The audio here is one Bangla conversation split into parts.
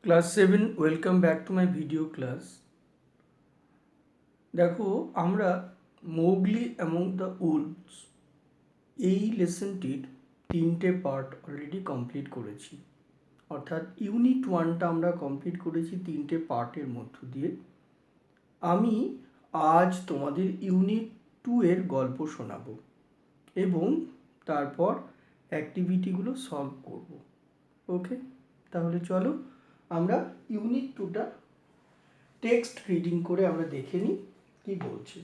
Class 7 welcome back to my video class. দেখো, আমরা মোগলি অ্যামং দ্য উলভস এই লেসনটির 3টে পার্ট অলরেডি কমপ্লিট করেছি। অর্থাৎ ইউনিট 1টা আমরা কমপ্লিট করেছি 3টে পার্টের মধ্য দিয়ে। আমি আজ তোমাদের ইউনিট 2 এর গল্প শোনাবো এবং তারপর অ্যাক্টিভিটিগুলো সলভ করব। ওকে, তাহলে চলো আমরা ইউনিট 2টা টেক্সট রিডিং করে আমরা দেখে নিই কি বলছে।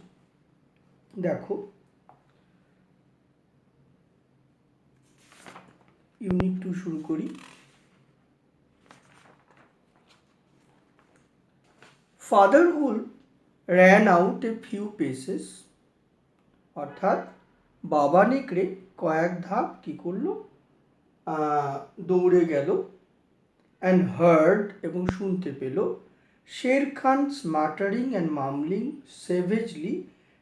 দেখো, ইউনিট 2 শুরু করি। Father wolf ran out a few paces, অর্থাৎ বাবা নেকড়ে কয়েক ধাপ কি করলো, দৌড়ে গেল। অ্যান্ড হার্ড এবং শুনতে পেল Sher Khan muttering and mumbling savagely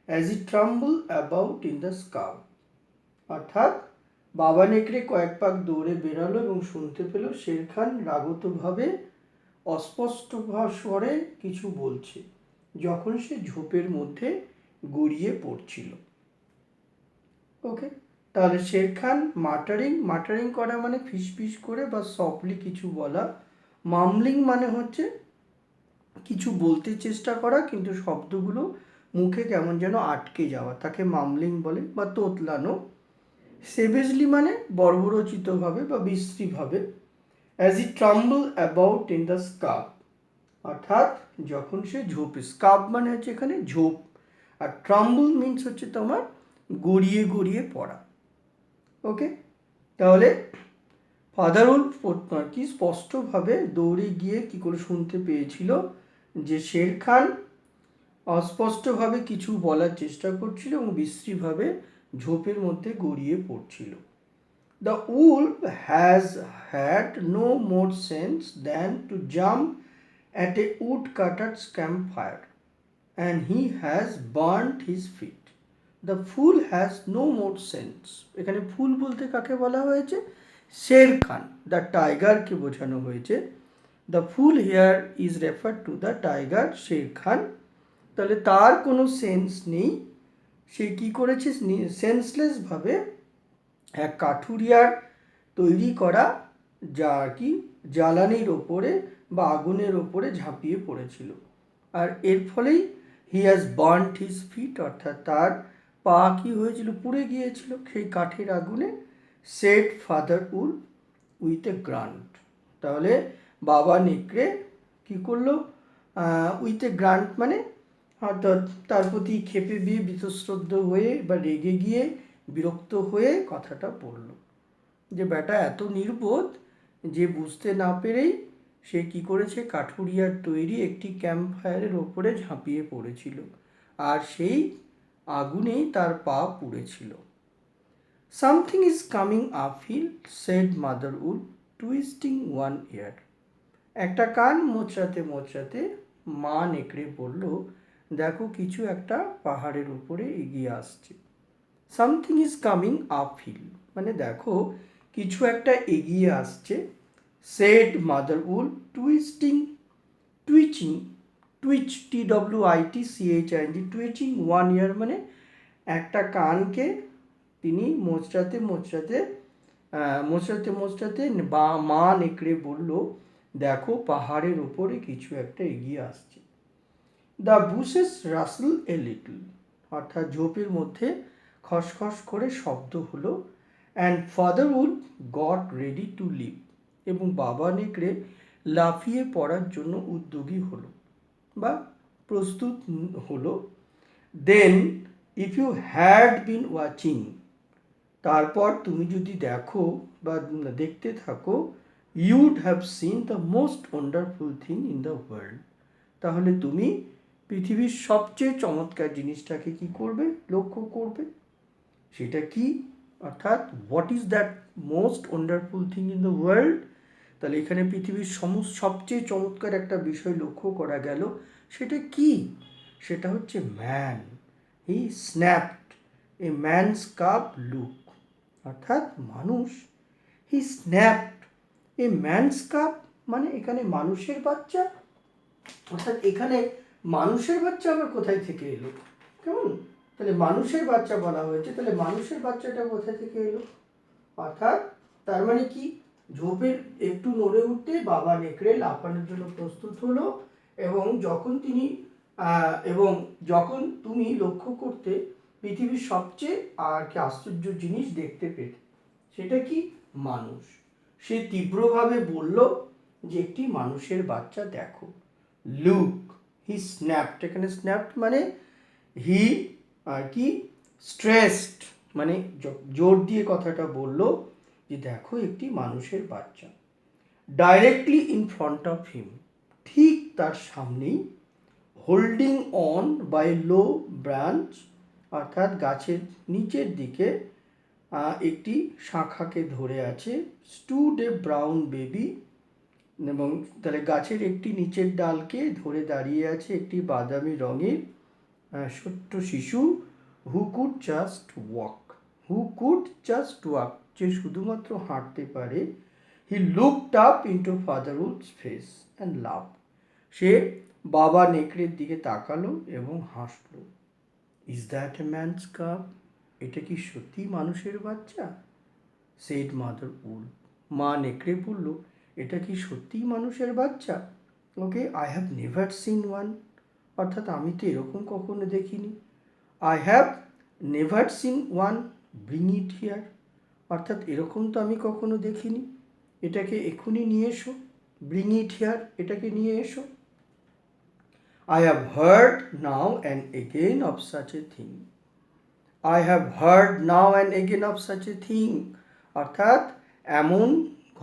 as he tumble about in the sky, অর্থাৎ বাবা নেকড়ে কয়েক পাক দৌড়ে বেরালো এবং শুনতে পেল শের খান রাগতভাবে অস্পষ্ট স্বরে কিছু বলছে যখন সে ঝোপের মধ্যে গড়িয়ে পড়ছিল। ওকে, তাহলে শের খান মাটারিং করা মানে ফিসফিস করে বা সফটলি কিছু বলা। মামলিং মানে হচ্ছে কিছু বলতে চেষ্টা করা কিন্তু শব্দগুলো মুখে কেমন যেন আটকে যাওয়া, তাকে মামলিং বলে, বা তোতলানো। সেভেজলি মানে বর্বরচিতভাবে বা বিশ্রীভাবে। As he tumble about in the scrub, অর্থাৎ যখন সে ঝোপে, স্কাপ মানে হচ্ছে এখানে ঝোপ, আর ট্রাম্বল মিন্স হচ্ছে তোমার গড়িয়ে গড়িয়ে পড়া। ওকে, তাহলে ফাদার উলফ কি স্পষ্টভাবে দৌড়ে গিয়ে কি করে শুনতে পেয়েছিল যে শের খান অস্পষ্টভাবে কিছু বলার চেষ্টা করছিল এবং বিশ্রীভাবে ঝোপের মধ্যে গড়িয়ে পড়ছিল। The wolf has had no more sense than to jump at a woodcutter's campfire, and he has burnt his feet. The fool has no more sense. এখানে ফুল বলতে কাকে বলা হয়েছে? শের খান, দ্য টাইগারকে বোঝানো হয়েছে। The fool here is refer to the tiger, Sher Khan. তাহলে তার কোনো সেন্স নেই, সে কী করেছে, সেন্সলেসভাবে এক কাঠুরিয়ার তৈরি করা যা কি জ্বালানির ওপরে বা আগুনের ওপরে ঝাঁপিয়ে পড়েছিল। আর এর ফলেই he has burned his fit, অর্থাৎ তার পা কি হয়েছিল, পুড়ে গিয়েছিল সেই কাঠের আগুনে। Said Father Wolf with a grunt, তাহলে বাবা নেকড়ে কী করলো, উইথ এ গ্রান্ট মানে অর্থাৎ তার প্রতি ক্ষেপে গিয়ে বীতশ্রদ্ধ হয়ে বা রেগে গিয়ে বিরক্ত হয়ে কথাটা বলল যে বেটা এত নির্বোধ যে বুঝতে না পেরেই সে কি করেছে, কাঠুরিয়ার তৈরি একটি ক্যাম্প ফায়ারের ওপরে ঝাঁপিয়ে পড়েছিল আর সেই আগুনেই তার পা পুড়েছিল। Something is coming up hill, said mother wolf twisting one ear, একটা কান মোচড়াতে মোচড়াতে মা নেকড়ে বলল দেখো কিছু একটা পাহাড়ের উপরে এগিয়ে আসছে। Something is coming up hill মানে দেখো কিছু একটা এগিয়ে আসছে। Said mother wolf twitching, TWITCHING, twitching one ear মানে একটা কানকে তিনি মোচড়াতে মোচড়াতে বা মা নেকড়ে বলল দেখো পাহাড়ের ওপরে কিছু একটা এগিয়ে আসছে। The bushes rustled a little, অর্থাৎ ঝোপের মধ্যে খসখস করে শব্দ হলো। অ্যান্ড ফাদার উড গট রেডি টু লিভ, এবং বাবা নেকড়ে লাফিয়ে পড়ার জন্য উদ্যোগী হলো বা প্রস্তুত হলো। Then if you had been watching, তারপর তুমি যদি দেখো বা দেখতে থাকো, you'd have seen the most wonderful thing in the world, তাহলে তুমি পৃথিবীর সবচেয়ে চমৎকার জিনিসটাকে কি করবে, লক্ষ্য করবে। সেটা কি, অর্থাৎ what is that most wonderful thing in the world, তাহলে এখানে পৃথিবীর সবচেয়ে চমৎকার একটা বিষয় লক্ষ্য করা গেল। সেটা কি, সেটা হচ্ছে ম্যান। হি স্ন্যাপড এ ম্যানস কাপ লুক, অর্থাৎ মানুষ। হি স্ন্যাপড এ ম্যানস কাপ মানে এখানে মানুষের বাচ্চা, অর্থাৎ এখানে মানুষের বাচ্চা আবার কোথায় থেকে এলো? কেমন? তাহলে মানুষের বাচ্চা বলা হয়েছে, তাহলে মানুষের বাচ্চাটা কোথায় থেকে এলো? অর্থাৎ তার মানে কি, ঝোপের একটু নড়ে উঠতে বাবা নেকড়ে লাফানোর জন্য প্রস্তুত হলো, এবং যখন তুমি লক্ষ্য করতে পৃথিবীর সবচেয়ে আর কি আশ্চর্য জিনিস দেখতে পেতে, সেটা কি? মানুষ। সে তীব্রভাবে বলল যে একটি মানুষের বাচ্চা দেখো। লুক, হি স্ন্যাপড, এখানে স্ন্যাপড মানে হি আর কি স্ট্রেসড, মানে জোর দিয়ে কথাটা বলল যে দেখো একটি মানুষের বাচ্চা। Directly in front of him, ঠিক তার সামনেই, holding on by low branch, অর্থাৎ গাছের নিচের দিকে একটি শাখাকে ধরে আছে, স্টুড এ ব্রাউন বেবি, এবং তাহলে গাছের একটি নিচের ডালকে ধরে দাঁড়িয়ে আছে একটি বাদামি রঙের ছোট্ট শিশু, হু কুড জাস্ট ওয়াক, যে শুধুমাত্র হাঁটতে পারে। He looked up into fatherhood's face and love, সে বাবা নেকড়ের দিকে তাকালো এবং হাসলো। Is that a man's cub, এটা কি সত্যি মানুষের বাচ্চা? সেড মাদার উল, মা নেকড়ে বলল, এটা কি সত্যিই মানুষের বাচ্চা? Okay, I have never seen one, অর্থাৎ আমি তো এরকম কখনো দেখিনি। I have never seen one, bring it here, অর্থাৎ এরকম তো আমি কখনো দেখিনি, এটাকে এক্ষুনি নিয়ে এসো। ব্রিং ইট হিয়ার, এটাকে নিয়ে এসো। I have heard now and again of such a thing. I have heard now and again of such a thing. অর্থাৎ এমন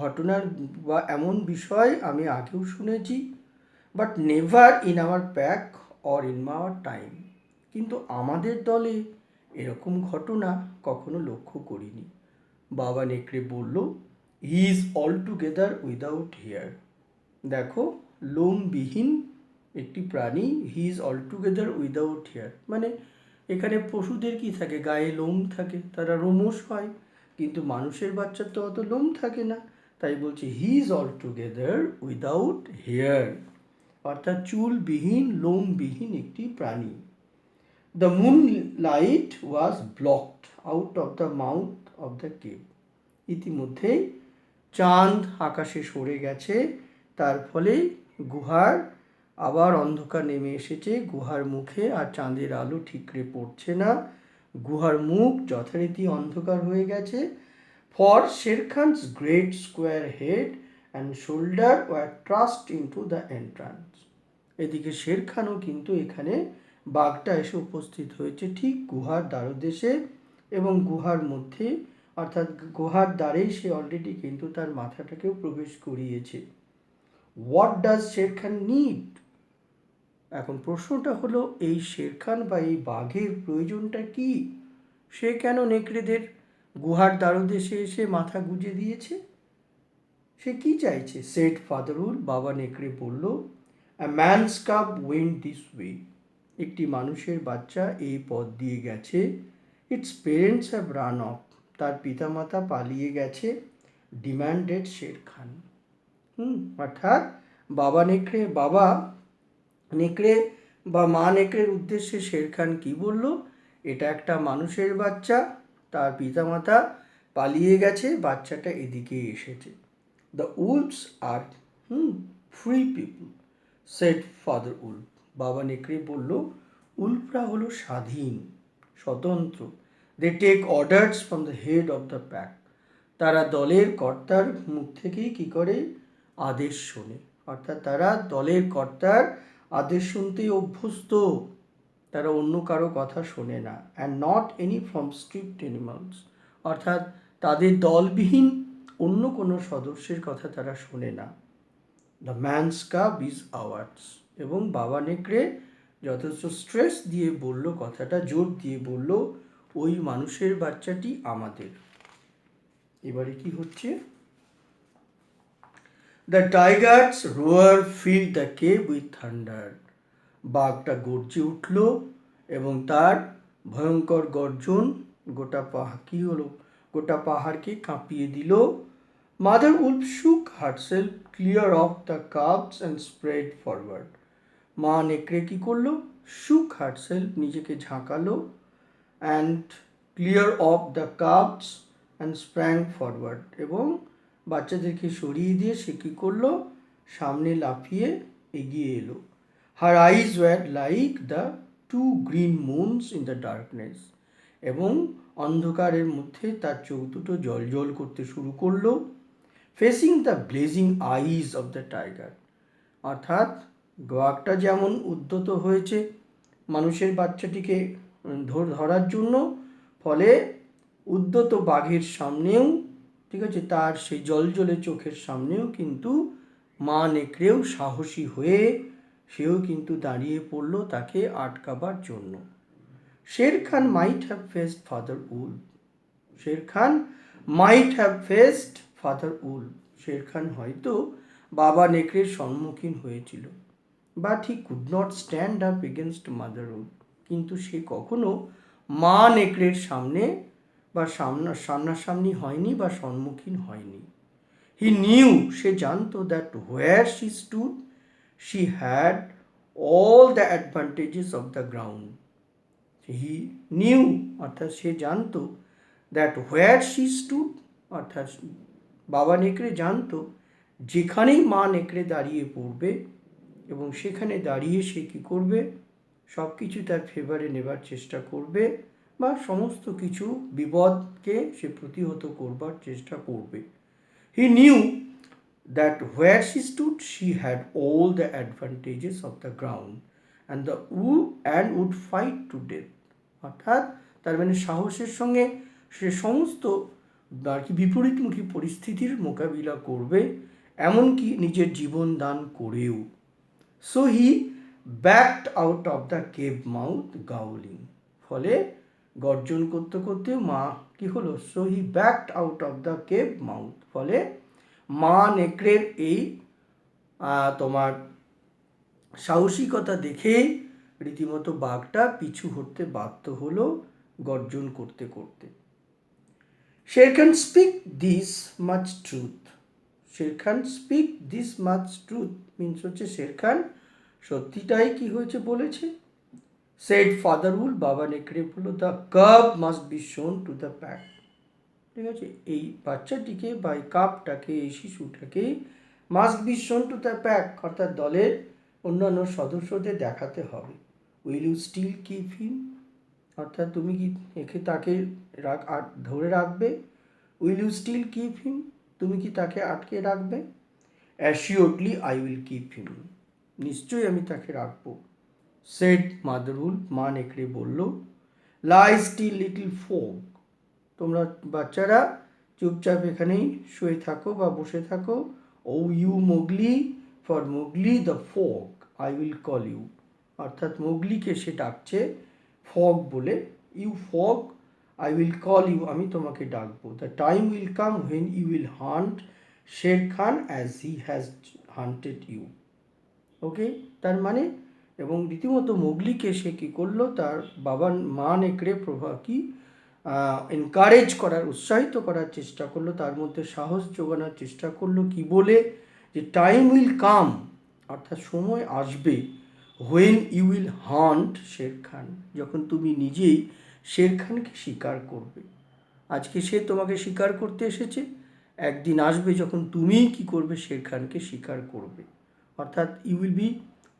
ঘটনার বা এমন বিষয় আমি আগেও শুনেছি, but never in our pack or in our time, কিন্তু আমাদের দলে এরকম ঘটনা কখনো লক্ষ্য করিনি। বাবা নেকড়ে বলল, he is all together without hair, দেখো লোমবিহীন একটি প্রাণী, he is all together without hair, মানে এখানে পশুদের কি থাকে, গায়ে লোম থাকে, তারা রোমশ হয়, কিন্তু মানুষের বাচ্চার তো অত লোম থাকে না, তাই বলছে he is all together without hair, অর্থাৎ চুলবিহীন লোমবিহীন একটি প্রাণী। The moonlight was blocked out of the mouth of the cave, ইতিমধ্যেই চাঁদ আকাশে সরে গেছে, তার ফলে গুহার আবার অন্ধকার নেমে এসেছে, গুহার মুখে আর চাঁদের আলো ঠিকরে পড়ছে না, গুহার মুখ যথারীতি অন্ধকার হয়ে গেছে। For Shere Khan's great square head and shoulder were thrust into the entrance, এদিকে শেরখানও কিন্তু এখানে বাঘটা এসে উপস্থিত হয়েছে ঠিক গুহার দ্বারদেশে, এবং গুহার মধ্যে অর্থাৎ গুহার দ্বারেই সে অলরেডি কিন্তু তার মাথাটাকেও প্রবেশ করিয়েছে। হোয়াট ডাজ শেরখান নিড, এখন প্রশ্নটা হলো এই শেরখান বা এই বাঘের প্রয়োজনটা কি? সে কেন নেকড়েদের গুহার দ্বারদেশে এসে মাথা গুঁজে দিয়েছে? সে কি চাইছে? সেড ফাদারহুড, বাবা নেকড়ে বলল, a man's cub went this way, একটি মানুষের বাচ্চা এই পথ দিয়ে গেছে। Its parents have run off, তার পিতামাতা পালিয়ে গেছে। ডিম্যান্ডেড শেরখান, অর্থাৎ বাবা নেকড়ে বা মা নেকড়ের উদ্দেশ্যে শেরখান কি বলল? এটা একটা মানুষের বাচ্চা, তার পিতামাতা পালিয়ে গেছে, বাচ্চাটা এদিকে এসেছে। The wolves are free people, said Father Wolf, বাবা নেকড়ে বলল, উলফরা হলো স্বাধীন, স্বতন্ত্র। They take orders from the head of the pack, তারা দলের কর্তার মুখ থেকেই কী করে? আদেশ শোনে, অর্থাৎ তারা দলের কর্তার আদেশ শুনতেই অভ্যস্ত, তারা অন্য কারো কথা শোনে না। And not any from strict animals, অর্থাৎ তাদের দলবিহীন অন্য কোনো সদস্যের কথা তারা শোনে না। The man's cup is ours, এবং বাবা নেকড়ে যথেষ্ট স্ট্রেস দিয়ে বলল, কথাটা জোর দিয়ে বলল, ওই মানুষের বাচ্চাটি আমাদের। এবারে কি হচ্ছে? দ্য টাইগার্স রোয়ার field the cave with thunder, বাঘটা গর্জে উঠল এবং তার ভয়ঙ্কর গর্জন গোটা পাহাড়কে কাঁপিয়ে দিল। Mother wolf shook herself clear of the cubs and spread forward. মা নেকড়ে কি করলো? shook herself, নিজেকে ঝাঁকালো, and clear of the cubs and sprang forward, এবং বাচ্চাদেরকে সরিয়ে দিয়ে সে কি করলো? সামনে লাফিয়ে এগিয়ে এলো। Her eyes were like the two green moons in the darkness, এবং অন্ধকারের মধ্যে তার চোখ দুটো জ্বলজ্বল করতে শুরু করলো। Facing the blazing eyes of the tiger, অর্থাৎ বাঘটা যেমন উদ্যত হয়েছে মানুষের বাচ্চাটিকে ধরার জন্য, ফলে উদ্যত বাঘের সামনেও, ঠিক আছে, তার সেই জলজলে চোখের সামনেও কিন্তু মা নেকড়েও সাহসী হয়ে সেও কিন্তু দাঁড়িয়ে পড়লো তাকে আটকাবার জন্য। Sher Khan might have faced father wolf. Sher Khan might have faced father wolf. Sher Khan হয়তো বাবা নেকড়ের সম্মুখীন হয়েছিল, but he could not stand up against mother wolf. কিন্তু সে কখনো মা নেকড়ের সামনে বা সামনাসামনি হয়নি বা সম্মুখীন হয়নি। হি নিউ, সে জানতো, that where she stood she had all the advantages of the ground. He knew, অর্থাৎ সে জানতো, দ্যাট হোয়ার শি স্টুড, অর্থাৎ বাবা নেকড়ে জানতো যেখানেই মা নেকড়ে দাঁড়িয়ে পড়বে এবং সেখানে দাঁড়িয়ে সে কী করবে? সব কিছু তার ফেভারে নেবার চেষ্টা করবে বা সমস্ত কিছু বিপদকে সে প্রতিহত করবার চেষ্টা করবে। He knew that where she stood she had all the advantages of the ground and would fight to death. অর্থাৎ তার মানে সাহসের সঙ্গে সে সমস্ত আর কি বিপরীতমুখী পরিস্থিতির মোকাবিলা করবে, এমনকি নিজের জীবন দান করেও। So he backed out of the cave mouth growling, ফলে গর্জন করতে করতে মা কি হলো? So he backed out of the cave mouth, ফলে মা নেকড়ের এই তোমার সাহসিকতা দেখে রীতিমতো বাঘটা পিছু হতে বাধ্য হলো গর্জন করতে করতে। Sher Khan speak this much truth. Sher Khan speak this much truth means হচ্ছে শের খান সত্যিটাই কি হয়েছে বলেছে। সেড ফাদার উল, বাবা নেকড়ে বলল, the cub must be shown to the pack. ঠিক আছে, এই বাচ্চাটিকে বা এই কাপটাকে, এই শিশুটাকে must be shown to the pack, অর্থাৎ দলের অন্যান্য সদস্যদের দেখাতে হবে। Will you still keep him, অর্থাৎ তুমি কি তাকে ধরে রাখবে? Will you still keep him, তুমি কি তাকে আটকে রাখবে? Assuredly I will keep him, নিশ্চয়ই আমি তাকে রাখবো। সেড মাদার উলফ, মা নেকড়ে বলল। লাই স্টিল লিটল ফোক, তোমরা বাচ্চারা চুপচাপ এখানেই শুয়ে থাকো বা বসে থাকো। Oh you Mowgli, for Mowgli the frog I will call you, অর্থাৎ মোগলিকে সে ডাকছে ফগ বলে। You frog I will call you, আমি তোমাকে ডাকবো। The time will come when you will hunt Sher Khan as he has hunted you. Okay, তার মানে, এবং রীতিমতো মোগলিকে সে কী করলো? তার বাবা মা নেকড়ে এনকারেজ করার, উৎসাহিত করার চেষ্টা করলো, তার মধ্যে সাহস যোগানোর চেষ্টা করলো। কি বলে? যে টাইম উইল কাম, অর্থাৎ সময় আসবে, when you will hunt Sher খান, যখন তুমি নিজেই শের খানকে শিকার করবে। আজকে সে তোমাকে শিকার করতে এসেছে, একদিন আসবে যখন তুমিই কী করবে? শের খানকে শিকার করবে। অর্থাৎ you will be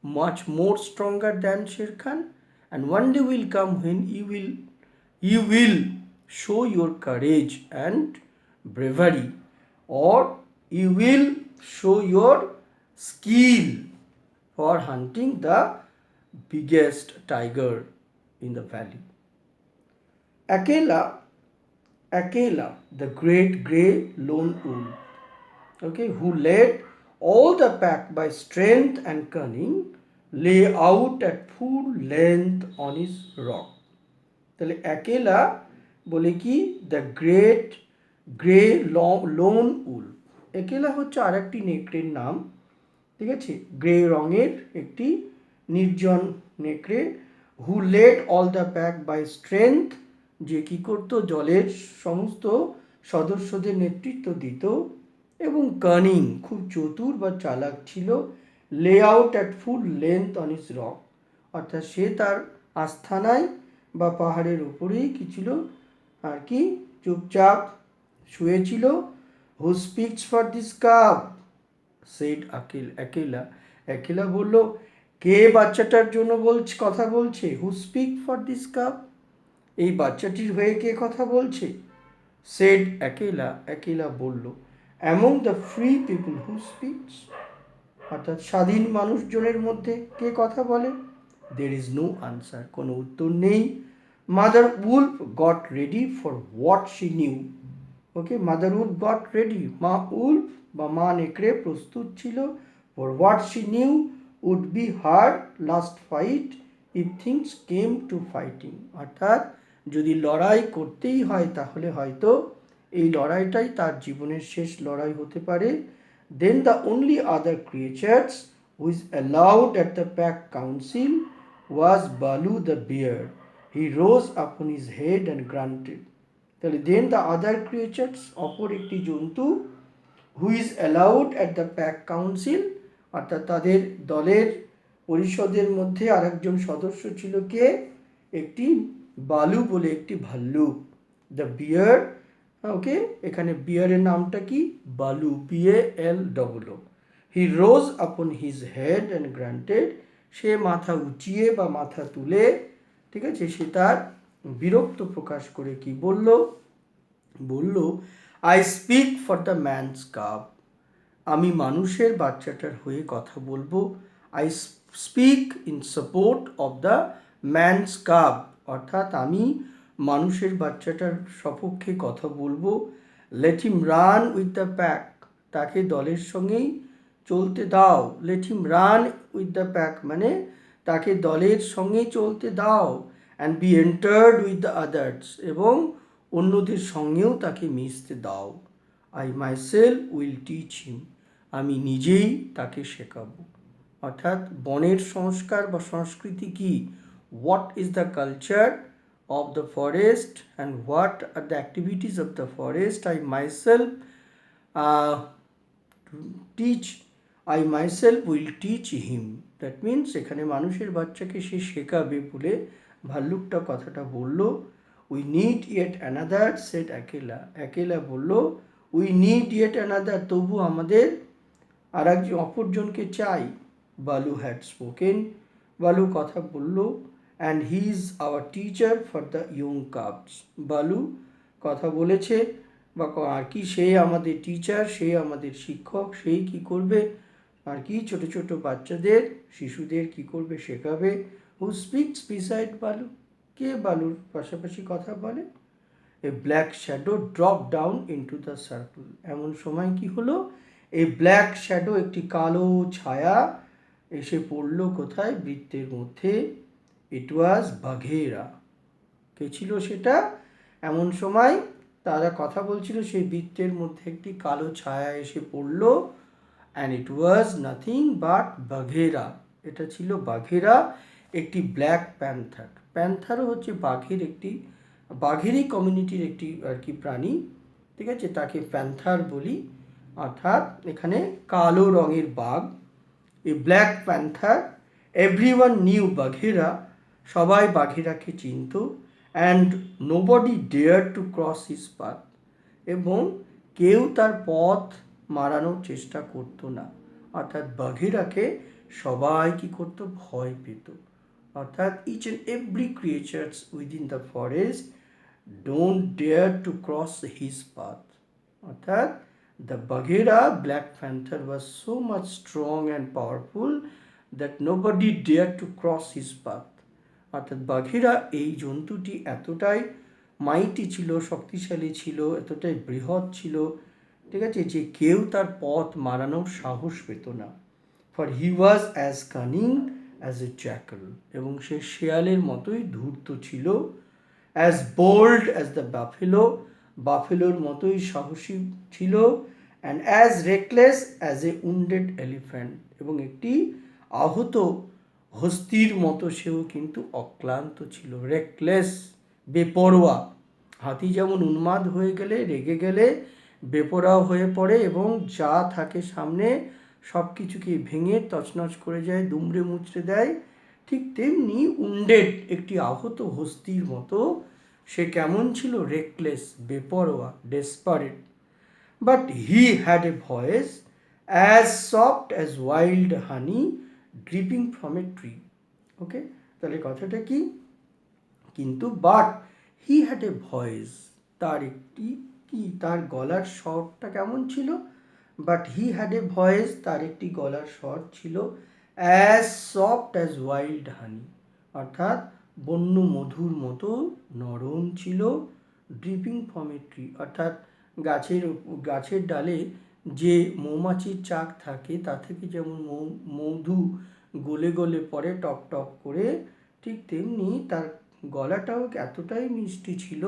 much more stronger than Shere Khan, and one day will come when you will show your courage and bravery, or you will show your skill for hunting the biggest tiger in the valley. Akela, the great grey lone wolf, okay, who led all the pack by strength and cunning, lay out at full length on his rock. তাহলে একেলা বলে কি? The great grey lone wolf. Akela হচ্ছে আর একটি নেকড়ের নাম, ঠিক আছে, গ্রে রঙের একটি নির্জন নেকড়ে। Who led all the pack by strength, যে কী করতো? দলের সমস্ত সদস্যদের নেতৃত্ব দিত, এবং কানিং, খুব চতুর বা চালাক ছিল। লে out at full length on is rock, অর্থাৎ সে তার আস্থানায় বা পাহাড়ের উপরেই কি ছিল আর কি চুপচাপ শুয়েছিল। Who speaks for this cub said Akela, Akela বলল, কে বাচ্চাটার জন্য কথা বলছে? Who speak for this cub, এই বাচ্চাটির হয়ে কে কথা বলছে? সেড একেলা, একেলা বলল, among the free people who speaks, অর্থাৎ স্বাধীন মানুষজনের মধ্যে কে কথা বলে? দের ইজ নো আনসার, কোনো উত্তর নেই। Mother Wolf got ready for what she knew, okay, Mother Wolf got ready, মা উলফ বা মা নেকড়ে প্রস্তুত ছিল, for what she knew would be her last fight if things came to fighting, অর্থাৎ যদি লড়াই করতেই হয় তাহলে হয়তো এই লড়াইটাই তার জীবনের শেষ লড়াই হতে পারে। Then the only other creatures who is allowed at the pack council was Baloo the beer, he rose upon his head and granted, তাহলে দেন দ্য আদার ক্রিয়েচার্স, অপর একটি জন্তু, হু is allowed at the pack council, অর্থাৎ তাদের দলের পরিষদের মধ্যে আরেকজন সদস্য ছিল কে? একটি বালু বলে একটি ভাল্লুক। দ্য বিয়ার, ওকে, এখানে বিয়ারের নামটা কি? বালু, BALOO। He rose upon his head and grunted, সে মাথা উঁচিয়ে বা মাথা তুলে, ঠিক আছে, সে তার বিরক্ত প্রকাশ করে কি বলল? বলল, I speak for the man's cub, আমি মানুষের বাচ্চাটার হয়ে কথা বলবো। I speak in support of the man's cub, অর্থাৎ আমি মানুষের বাচ্চাটার সপক্ষে কথা বলবো। Let him run with the pack, তাকে দলের সঙ্গেই চলতে দাও। Let him run with the pack মানে তাকে দলের সঙ্গে চলতে দাও। And be entered with the others, এবং অন্যদের সঙ্গেও তাকে মিশতে দাও। I myself will teach him, আমি নিজেই তাকে শেখাবো। অর্থাৎ বনের সংস্কার বা সংস্কৃতি কি? What is the culture of the forest and what are the activities of the forest, I myself teach, I myself will teach him, that means এখানে মানুষের বাচ্চাকে সে শেখাবে বলে ভাল্লুকটা কথাটা বলল। We need yet another said Akela, Akela বলল, উই নিড ইয়েট অ্যানাদার, তবু আমাদের আর একজন অপরজনকে চাই। বালু হ্যাড স্পোকেন, বালু কথা বলল। And he is our teacher for the young cups, বালু কথা বলেছে বা আর কি, সে আমাদের টিচার, সে আমাদের শিক্ষক, সেই কি করবে আর কি ছোট ছোট বাচ্চাদের, শিশুদের কি করবে? শেখাবে। হু স্পিক্স বিসাইড বালু, কে বালুর পাশাপাশি কথা বলে? A black shadow drop down into the circle, এমন সময় কি হলো? এই ব্ল্যাক শ্যাডো, একটি কালো ছায়া এসে পড়লো কোথায়? বৃত্তের মধ্যে। ইট ওয়াজ বাঘেরা, কে ছিল সেটা? এমন সময় তারা কথা বলছিল, সেই বৃত্তের মধ্যে একটি কালো ছায়া এসে পড়ল। And it was nothing but Bagheera, এটা ছিল বাঘেরা, একটি ব্ল্যাক প্যান্থার। প্যান্থারও হচ্ছে বাঘের একটি, বাঘেরই কমিউনিটির একটি আর কি প্রাণী, ঠিক আছে, তাকে প্যান্থার বলি। অর্থাৎ এখানে কালো রঙের বাঘ, a black panther. Everyone knew Bagheera, সবাই বাঘেরাকে চিনত। And nobody dare to cross his path, এবং কেউ তার পথ মারানোর চেষ্টা করতো না। অর্থাৎ বাঘেরাকে সবাই কি করতো? ভয় পেত। অর্থাৎ each and every creatures within the forest don't dare to cross his path, অর্থাৎ the Bagheera Black Panther was so much strong and powerful that nobody dared to cross his path. অর্থাৎ বাঘেরা, এই জন্তুটি এতটাই মাইটি ছিল, শক্তিশালী ছিল, এতটাই বৃহৎ ছিল, ঠিক আছে, যে কেউ তার পথ মারানোর সাহস পেত না। For he was as cunning as a jackal, এবং সে শেয়ালের মতোই ধূর্ত ছিল। As bold as the buffalo, বাফেলোর মতোই সাহসী ছিল। And as reckless as a wounded elephant, এবং একটি আহত হস্তির মতো সেও কিন্তু অক্লান্ত ছিল। রেকলেস, বেপরোয়া, হাতি যেমন উন্মাদ হয়ে গেলে, রেগে গেলে বেপরোয়া হয়ে পড়ে এবং যা থাকে সামনে সব কিছুকে ভেঙে তছনছ করে যায়, দুমড়ে মুচড়ে দেয়। ঠিক তেমনি উন্ডেড একটি আহত হস্তির মতো সে কেমন ছিল? রেকলেস, বেপরোয়া, desperate. But he had a voice as soft as wild honey dripping from a tree. Okay, তাহলে কথাটা কি? কিন্তু but he had a voice, তার একটি কি, তার গলার স্বরটা কেমন ছিল? But he had a voice, তার একটি গলার স্বর ছিল as soft as wild honey, অর্থাৎ বন্য মধুর মতো নরম ছিল। ড্রিপিং ফ্রম এ ট্রি, অর্থাৎ গাছের ডালে যে মৌমাছির চাক থাকে তা থেকে যেমন মধু গলে গলে পড়ে টপ টপ করে, ঠিক তেমনি তার গলাটাও এতটাই মিষ্টি ছিল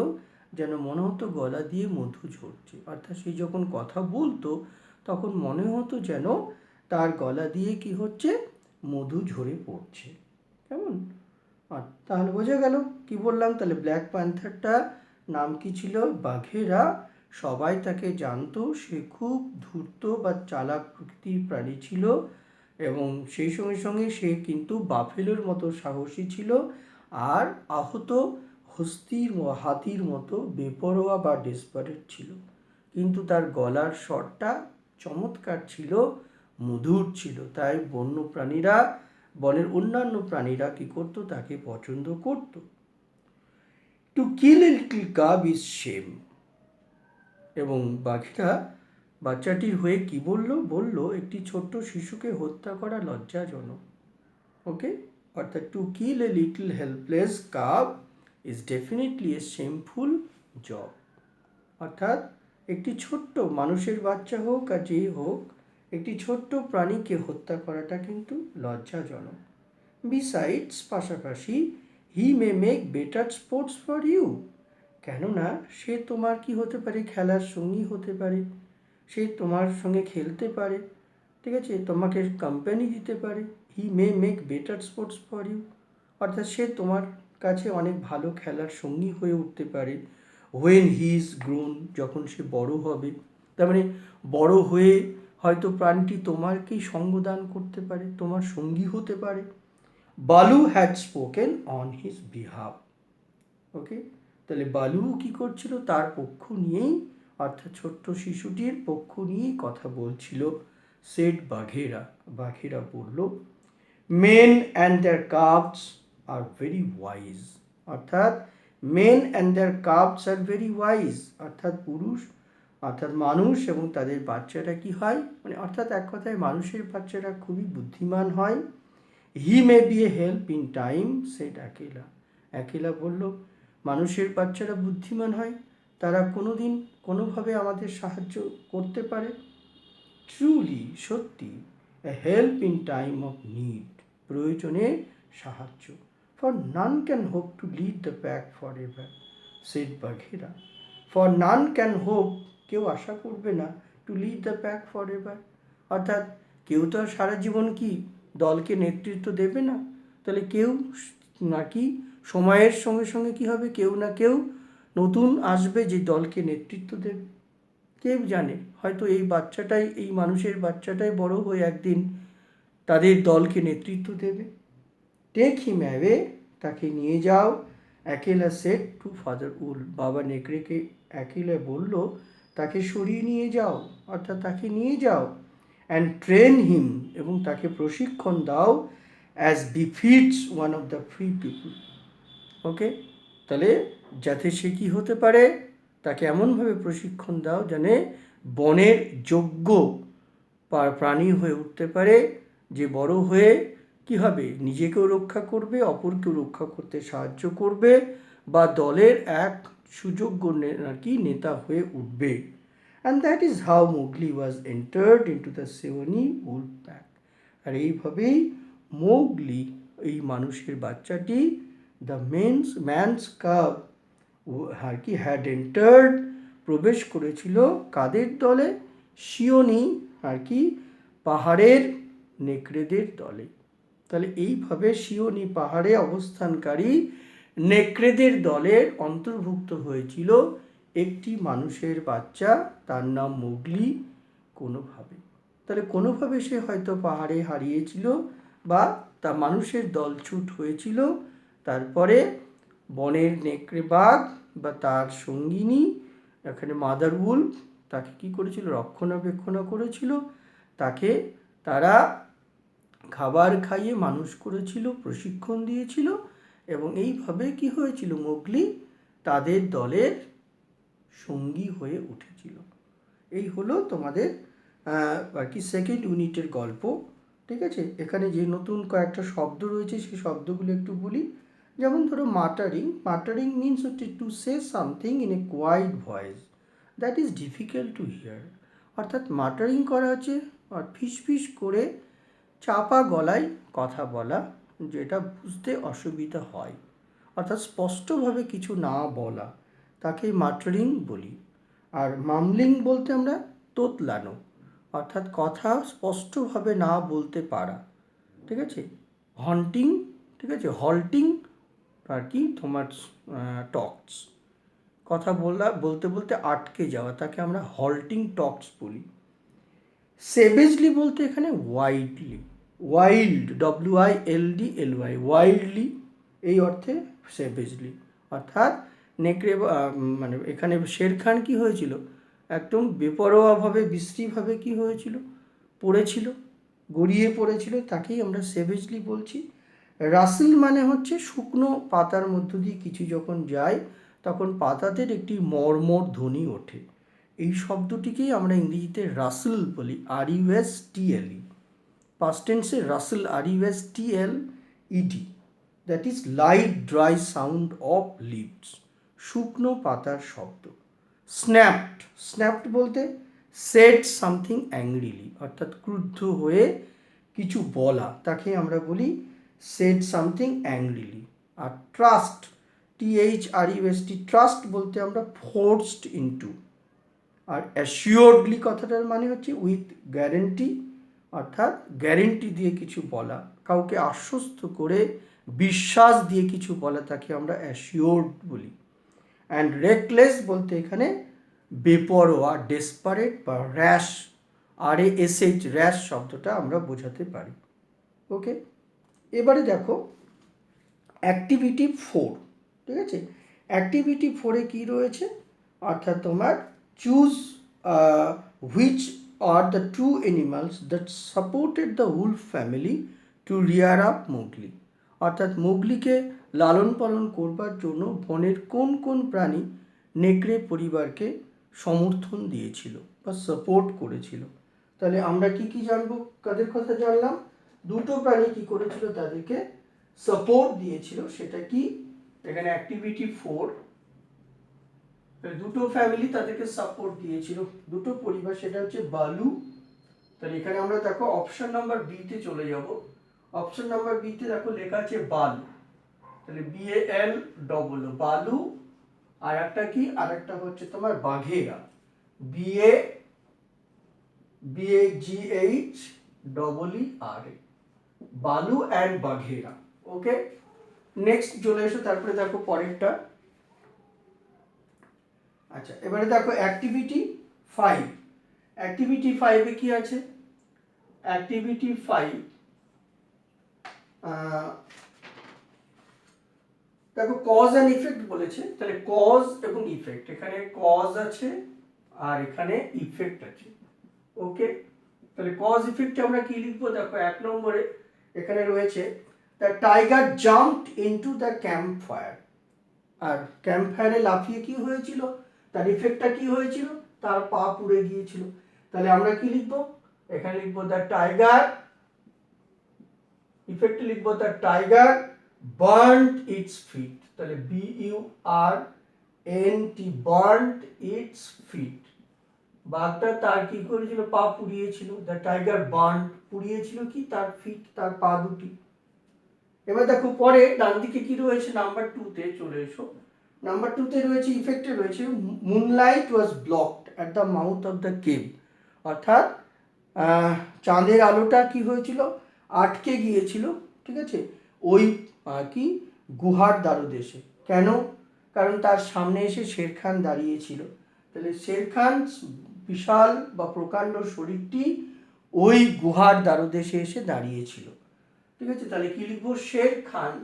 যেন মনে হতো গলা দিয়ে মধু ঝরছে। অর্থাৎ সে যখন কথা বলতো তখন মনে হতো যেন তার গলা দিয়ে কি হচ্ছে? মধু ঝরে পড়ছে। কেমন? তাহলে বোঝা গেল কি বললাম? তাহলে ব্ল্যাক প্যান্থারটা নাম কি ছিল? বাঘেরা। সবাই তাকে জানতো, সে খুব ধূর্ত বা চালাক প্রকৃতির প্রাণী ছিল এবং সেই সঙ্গে সঙ্গে সে কিন্তু বাফেলোর মতো সাহসী ছিল আর আহত হাতির মতো বেপরোয়া বা ডেসপারেট ছিল। কিন্তু তার গলার স্বরটা চমৎকার ছিল, মধুর ছিল, তাই বনের অন্যান্য প্রাণীরা কি করত? তাকে পছন্দ করত। To kill a little cub is shame. এবং বাঘেরা বাচ্চাটির হয়ে কি বলল? একটি ছোট্ট শিশুকে হত্যা করা লজ্জাজনক। ওকে, অর্থাৎ to kill a little helpless cub is definitely a shameful job. অর্থাৎ একটি ছোট্ট মানুষের বাচ্চা হোক আর যেই হোক, একটি ছোট্ট প্রাণীকে হত্যা করাটা কিন্তু লজ্জাজনক। বিসাইডস, পাশাপাশি, he may make better sports for you, কেননা সে তোমার কি হতে পারে? খেলার সঙ্গী হতে পারে, সে তোমার সঙ্গে খেলতে পারে, ঠিক আছে, তোমাকে কোম্পানি দিতে পারে। He may make better sports for you, অর্থাৎ সে তোমার কাছে অনেক ভালো খেলার সঙ্গী হয়ে উঠতে পারে। হোয়েন হি ইজ গ্রোন, যখন সে বড় হবে, তার মানে বড় হয়ে হয়তো প্রাণীটি তোমাকেই সঙ্গদান করতে পারে, তোমার সঙ্গী হতে পারে। Baloo had spoken on his behalf. Okay, তাহলে বালু কি করছিল? তার পক্ষ নিয়েই, অর্থাৎ ছোট্ট শিশুটির পক্ষ নিয়েই কথা বলছিল। সেড বাঘেরা বলল, men and their cubs are very wise, অর্থাৎ men and their cubs are very wise, অর্থাৎ মানুষ এবং তাদের বাচ্চারা কি হয়? মানে অর্থাৎ এক কথায় মানুষের বাচ্চারা খুবই বুদ্ধিমান হয়। He may be a help in time, said Akela বলল, মানুষের বাচ্চারা বুদ্ধিমান হয়, তারা কোনোভাবে আমাদের সাহায্য করতে পারে। ট্রুলি, সত্যি, a help in time of need, প্রয়োজনে সাহায্য। For none can hope to lead the pack for ever, said Bagheera. For none can hope, কেউ আশা করবে না, to lead the pack for ever, অর্থাৎ কেউ তো আর সারা জীবন কি দলকে নেতৃত্ব দেবে না। তাহলে কেউ নাকি সময়ের সঙ্গে সঙ্গে কি হবে? কেউ না কেউ নতুন আসবে যে দলকে নেতৃত্ব দেবে। কেউ জানে, হয়তো এই মানুষের বাচ্চাটাই বড় হয়ে একদিন তাদের দলকে নেতৃত্ব দেবে। টেক হিম অ্যাওয়ে, তাকে নিয়ে যাও। অ্যাকিলা সেড টু ফাদার উল, বাবা নেকড়েকে অ্যাকিলা বলল, তাকে সরিয়ে নিয়ে যাও, অর্থাৎ তাকে নিয়ে যাও। অ্যান্ড ট্রেন হিম, এবং তাকে প্রশিক্ষণ দাও, as befits one of the free people. Okay, তাহলে যাতে সে কী হতে পারে? তাকে এমনভাবে প্রশিক্ষণ দাও যেন বনের যোগ্য প্রাণী হয়ে উঠতে পারে, যে বড় হয়ে কি হবে? নিজেকেও রক্ষা করবে, অপরকেও রক্ষা করতে সাহায্য করবে, বা দলের এক সুযোগ্য নেতা হয়ে উঠবে। And that is how Mowgli was entered into the Seeonee wolf pack. আর এইভাবেই মোগলি, এই মানুষের বাচ্চাটি, the man's cub had entered, প্রবেশ করেছিল কাদের দলে? সিওনি পাহাড়ের নেকড়েদের দলে। তাহলে এইভাবে সিওনি পাহাড়ে অবস্থানকারী নেকড়েদের দলের অন্তর্ভুক্ত হয়েছিল একটি মানুষের বাচ্চা, তার নাম মোগলি, কোনোভাবে, তাহলে কোনোভাবে সে হয়তো পাহাড়ে হারিয়েছিল বা তা মানুষের দলছুট হয়েছিল। তারপরে বনের নেকড়ে বাঘ বা তার সঙ্গিনী, এখানে মাদার উলফ, তাকে কি করেছিল, রক্ষণাবেক্ষণ করেছিল, তাকে তারা খাবার খাইয়ে মানুষ করেছিল, প্রশিক্ষণ দিয়েছিল, এবং এইভাবে কি হয়েছিল, মোগলি তাদের দলের সঙ্গী হয়ে উঠেছিল। এই হলো তোমাদের আর কি সেকেন্ড ইউনিটের গল্প। ঠিক আছে, এখানে যে নতুন কয়েকটা শব্দ রয়েছে সেই শব্দগুলো একটু বলি। যেমন ধরো মাটারিং, মাটারিং মিনস হচ্ছে to say something in a quiet voice that is difficult to hear. অর্থাৎ মাটারিং করা হচ্ছে আর ফিস করে চাপা গলায় কথা বলা, যেটা বুঝতে অসুবিধা হয়, অর্থাৎ স্পষ্টভাবে কিছু না বলা, তাকে মাটারিং বলি। আর মামলিং বলতে আমরা তোতলানো, অর্থাৎ কথা স্পষ্টভাবে না বলতে পারা। ঠিক আছে, হন্টিং, ঠিক আছে, হল্টিং আর কি তোমার টক্স, কথা বলতে বলতে আটকে যাওয়া, তাকে আমরা হল্টিং টক্স বলি। সেভেজলি বলতে এখানে ওয়াইল্ডলি, ওয়াইল্ড, WILDLY, ওয়াইল্ডলি এই অর্থে সেভেজলি, অর্থাৎ নেকড়ে মানে এখানে শের খান কী হয়েছিল, একদম বেপরোয়াভাবে বিশ্রীভাবে কী হয়েছিল, পড়েছিল, গড়িয়ে পড়েছিল, তাকেই আমরা সেভেজলি বলছি। রাসেল মানে হচ্ছে শুকনো পাতার মধ্য দিয়ে কিছু যখন যায় তখন পাতাদের একটি মর্মর ধ্বনি ওঠে, এই শব্দটিকেই আমরা ইংরেজিতে রাসেল বলি, RUSTLE। পাস্ট টেন্সে rustle, RUSTLED, that is light dry sound of leaves, শুকনো পাতার শব্দ। স্ন্যাপড, স্ন্যাপড বলতে সেড সামথিং অ্যাংরিলি, অর্থাৎ ক্রুদ্ধ হয়ে কিছু বলা, তাকে আমরা বলি সেড সামথিং অ্যাংরিলি। আর ট্রাস্ট, THRUST, ট্রাস্ট বলতে আমরা ফোর্সড ইনটু। আর অ্যাসিওরডলি কথাটার মানে হচ্ছে উইথ গ্যারেন্টি, অর্থাৎ গ্যারেন্টি দিয়ে কিছু বলা, কাউকে আশ্বস্ত করে বিশ্বাস দিয়ে কিছু বলা, তাকে আমরা অ্যাসিওরড বলি। অ্যান্ড রেকলেস বলতে এখানে বেপরোয়া, ডেসপারেট বা র্যাশ, RASH, র্যাশ শব্দটা আমরা বোঝাতে পারি। ওকে, এবারে দেখো অ্যাক্টিভিটি 4, ঠিক আছে, অ্যাক্টিভিটি 4-এ কী রয়েছে, অর্থাৎ তোমার choose which are the two animals that supported the wolf family to rear up Mowgli, অর্থাৎ মোগলিকে লালন পালন করবার জন্য বনের কোন কোন প্রাণী নেকড়ে পরিবারকে সমর্থন দিয়েছিল বা সাপোর্ট করেছিল। তাহলে আমরা কি কি জানবো, কাদের কথা জানলাম, দুটো প্রাণী কি করেছিল, তাদেরকে সাপোর্ট দিয়েছিল, সেটা কি, এখানে অ্যাক্টিভিটি 4, দুটো ফ্যামিলি তাদেরকে সাপোর্ট দিয়েছিল, দুটো পরিবার, সেটা হচ্ছে বালু। তাহলে এখানে আমরা দেখো অপশন নাম্বার বিতে চলে যাব। অপশন নাম্বার বিতে দেখো লেখা আছে বালু, তাহলে BAL, বালু। আর একটা কি, আর একটা হচ্ছে তোমার বাঘেরা, BAGHEERA, বালু অ্যান্ড বাঘেরা। ওকে, নেক্সট চলে এসো, তারপরে দেখো পরেরটা। আচ্ছা, এবারে দেখো অ্যাক্টিভিটি 5। অ্যাক্টিভিটি 5-এ কি আছে, অ্যাক্টিভিটি 5 দেখো কজ অ্যান্ড ইফেক্ট বলেছে, তাহলে কজ এবং ইফেক্ট, এখানে কজ আছে আর এখানে ইফেক্ট আছে। ওকে, তাহলে কজ ইফেক্টে আমরা কি লিখবো, দেখো 1 নম্বরে এখানে রয়েছে the tiger jumped into the camp fire, আর ক্যাম্প ফায়ারে লাফিয়ে কি হয়েছিল, তার ইফেক্টটা কি হয়েছিল, তার পা পুড়ে গিয়েছিল। তাহলে আমরা কি লিখবো, এখানে লিখবো দ্য টাইগার, ইফেক্টে লিখবো the tiger burned its feet, তাহলে BURNT, বার্নড ইটস ফিট, বাঘটা তার কি করেছিল, পা পুড়িয়েছিল, দ্য টাইগার বার্ন, পুড়িয়েছিল কি, তার ফিট, তার পা দুটি। এবার দেখো পরে ডান দিকে কি রয়েছে, নাম্বার 2-তে চলে এসো। নাম্বার 2-তে রয়েছে, ইফেক্টে রয়েছে moonlight was blocked at the mouth of the cave, অর্থাৎ চাঁদের আলোটা কি হয়েছিল, আটকে গিয়েছিল, ঠিক আছে, ওই কি গুহার দ্বারদেশে। কেন, কারণ তার সামনে এসে শের খান দাঁড়িয়েছিল। তাহলে শের খান বিশাল বা প্রকাণ্ড শরীরটি ওই গুহার দ্বারদেশে এসে দাঁড়িয়েছিল। ঠিক আছে, তাহলে কি লিখবো? Sher Khan,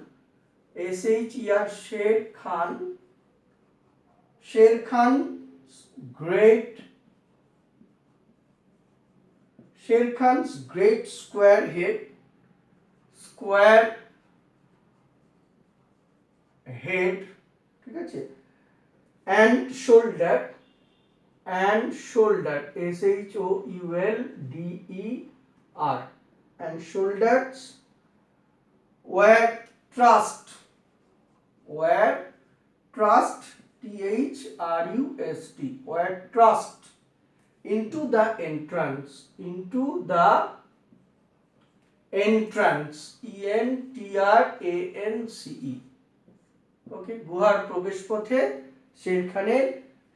SHER, Sher Khan, Sher Khan great, Sher Khan's great square head, square head, ঠিক আছে, and shoulder, and shoulder, SHOULDER, and shoulders were thrust, were thrust, THRUST, were thrust into the entrance, into the entrance, ENTRANCE, ওকে, গুহার প্রবেশ পথে শের খানের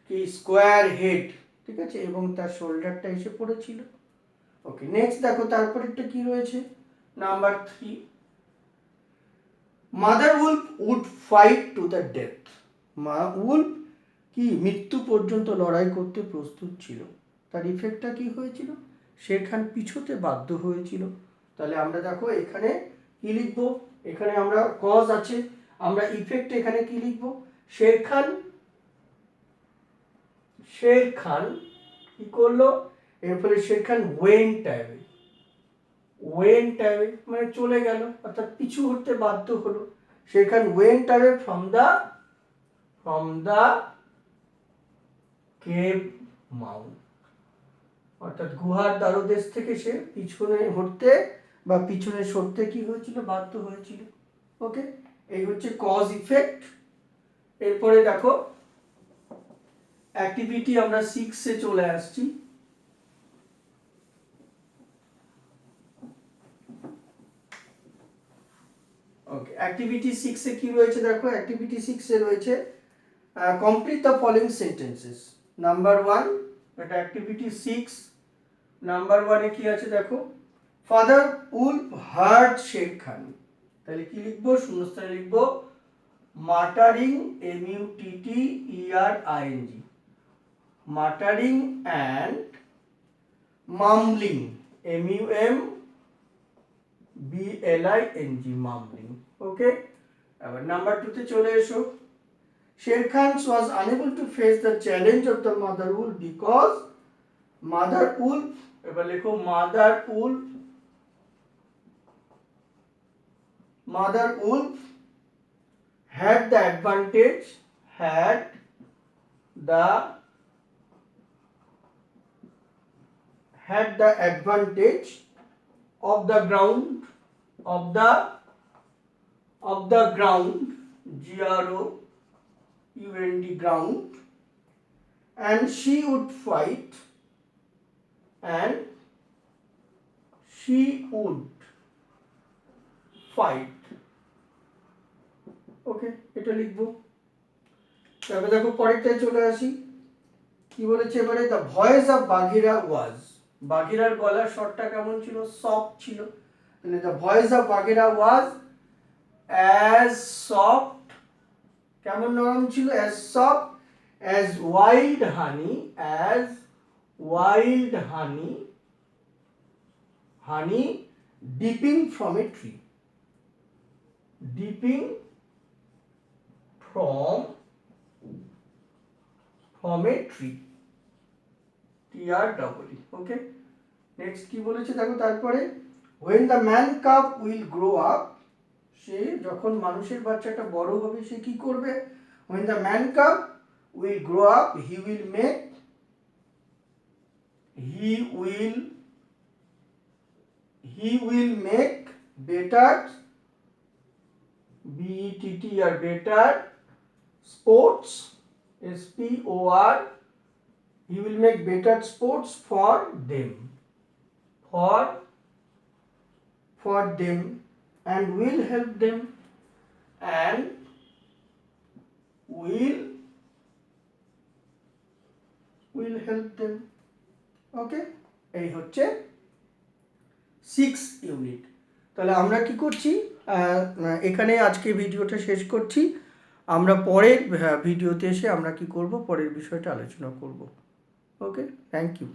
কি স্কোয়ার হেড, ঠিক আছে, এবং তার শোল্ডারটা এসে পড়েছিল। ওকে, নেক্সট দেখো তারপরেরটা কি রয়েছে, number 3, Mother Wolf would fight to the death, মা উলফ কি মৃত্যু পর্যন্ত লড়াই করতে প্রস্তুত ছিল। তার ইফেক্টটা কি হয়েছিল? শের খান পিছুতে বাধ্য হয়েছিল। তাহলে আমরা দেখো এখানে কি লিখবো, এখানে আমরা কজ আছে, আমরা ইফেক্ট এখানে কি লিখবো? শের খান, শের খান কি করলো? এর ফলে Sher Khan went away, went away মানে চলে গেল, অর্থাৎ পিছু হতে বাধ্য হলো। Sher Khan went away from the cave mouth, অর্থাৎ গুহার দ্বারদেশ থেকে সে পিছনে হটতে বা পিছনে সরতে কি হয়েছিল? বাধ্য হয়েছিল। ওকে, এই হচ্ছে কজ ইফেক্ট। এরপরে দেখো অ্যাক্টিভিটি আমরা 6 চলে আসছি। ওকে, অ্যাক্টিভিটি 6 কি রয়েছে দেখো, অ্যাক্টিভিটি 6 রয়েছে complete the following sentences. Number 1, এটা অ্যাক্টিভিটি 6, নাম্বার 1 কি আছে দেখো, ফাদার উলফ হার্ড শের খান, তাহলে কি লিখবো? শূন্যস্থানে লিখবো মাটারিং, MUTTERING, মাটারিং অ্যান্ড মামলিং, MUMBLING, মামলিং। ওকে, এবার নাম্বার 2 তে চলে এসো। Sher Khan was unable to face the challenge of the mother wolf because mother wolf, এবার লেখো mother wolf, mother wolf had the advantage, had the advantage of the ground, of the ground, GROUND, ground, and she would fight, and she would fight। ওকে, এটা লিখবো। তবে দেখো পরেরটায় চলে আসি, কি বলেছে এবারে, the voice of Bagheera was, বাঘিরার গলার স্বরটা কেমন ছিল? সফট ছিল। তাহলে the voice of Bagheera was as soft, কেমন নরম ছিল? As soft as wild honey, as wild honey, honey dipping from a tree, dipping from a tree, TREE। Okay, next কি বলেছে দেখো তারপরে, when the man cub will grow up, সে যখন মানুষের বাচ্চাটা বড় হবে সে কি করবে? when the man cub will grow up, he will make better, BETTR, better sports, SPOR, he will make better sports for them, for them, and will help them, and will help them। ওকে, এই হচ্ছে 6 ইউনিট। তাহলে আমরা কি করছি, এখানে আজকে ভিডিওটা শেষ করছি। আমরা পরের ভিডিওতে এসে আমরা কি করব, পরের বিষয়টা আলোচনা করব। ওকে, থ্যাংক ইউ।